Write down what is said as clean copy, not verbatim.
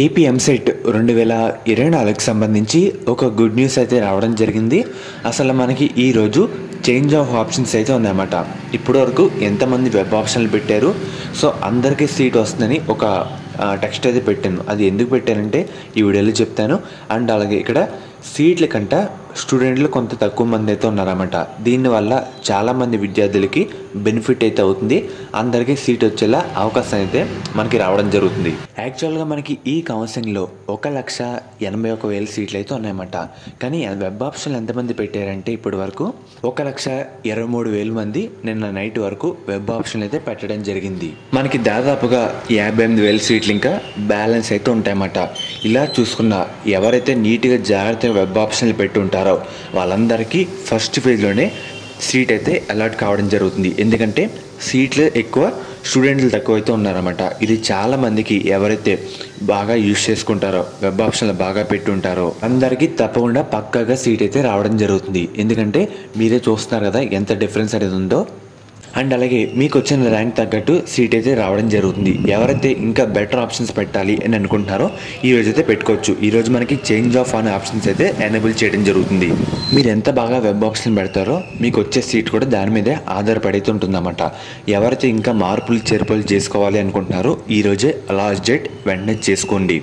AP EAMCET 2024కి సంబంధించి ఒక good news అయితే రావడం జరిగింది. అసలు మనకి ఈరోజు చేంజ్ ఆఫ్ ఆప్షన్స్ అయితే ఉందన్నమాట. ఇప్పటి వరకు ఎంతమంది వెబ్ ఆప్షన్లు పెట్టారు, సో అందరికీ సీట్ వస్తుందని ఒక టెక్స్ట్ అయితే పెట్టాను. అది ఎందుకు పెట్టానంటే ఈ వీడియోలో చెప్తాను. అండ్ అలాగే ఇక్కడ సీట్ల కంట స్టూడెంట్లు కొంత తక్కువ మంది అయితే ఉన్నారన్నమాట. దీనివల్ల చాలామంది విద్యార్థులకి బెనిఫిట్ అయితే అవుతుంది. అందరికీ సీట్ వచ్చేలా అవకాశం అయితే మనకి రావడం జరుగుతుంది. యాక్చువల్గా మనకి ఈ కౌన్సిలింగ్లో 1,81,000 సీట్లు అయితే ఉన్నాయన్నమాట. కానీ వెబ్ ఆప్షన్లు ఎంతమంది పెట్టారంటే ఇప్పటి వరకు 1,23,000 మంది నిన్న నైట్ వరకు వెబ్ ఆప్షన్లు అయితే పెట్టడం జరిగింది. మనకి దాదాపుగా 58,000 సీట్లు ఇంకా బ్యాలెన్స్ అయితే ఉంటాయన్నమాట. ఇలా చూసుకున్న ఎవరైతే నీట్గా జాగ్రత్తగా వెబ్ ఆప్షన్లు పెట్టి ఉంటారో వాళ్ళందరికీ ఫస్ట్ ఫేజ్లోనే సీట్ అయితే అలాట్ కావడం జరుగుతుంది. ఎందుకంటే సీట్లు ఎక్కువ, స్టూడెంట్లు తక్కువ అయితే ఉన్నారన్నమాట. ఇది చాలామందికి ఎవరైతే బాగా యూజ్ చేసుకుంటారో, వెబ్ ఆప్షన్లు బాగా పెట్టి ఉంటారో అందరికీ తప్పకుండా పక్కాగా సీట్ అయితే రావడం జరుగుతుంది. ఎందుకంటే మీరే చూస్తున్నారు కదా ఎంత డిఫరెన్స్ అనేది ఉందో. అండ్ అలాగే మీకు వచ్చిన ర్యాంక్ తగ్గట్టు సీట్ అయితే రావడం జరుగుతుంది. ఎవరైతే ఇంకా బెటర్ ఆప్షన్స్ పెట్టాలి అని అనుకుంటున్నారో ఈరోజు అయితే పెట్టుకోవచ్చు. ఈరోజు మనకి చేంజ్ ఆఫ్ అనే ఆప్షన్స్ అయితే ఎనేబుల్ చేయడం జరుగుతుంది. మీరు ఎంత బాగా వెబ్ ఆప్షన్ పెడతారో మీకు వచ్చే సీట్ కూడా దాని మీదే ఆధారపడి ఉంటుందన్నమాట. ఎవరైతే ఇంకా మార్పులు చేర్పులు చేసుకోవాలి అనుకుంటున్నారో ఈరోజే లాస్ట్ డేట్ వెంటనే చేసుకోండి.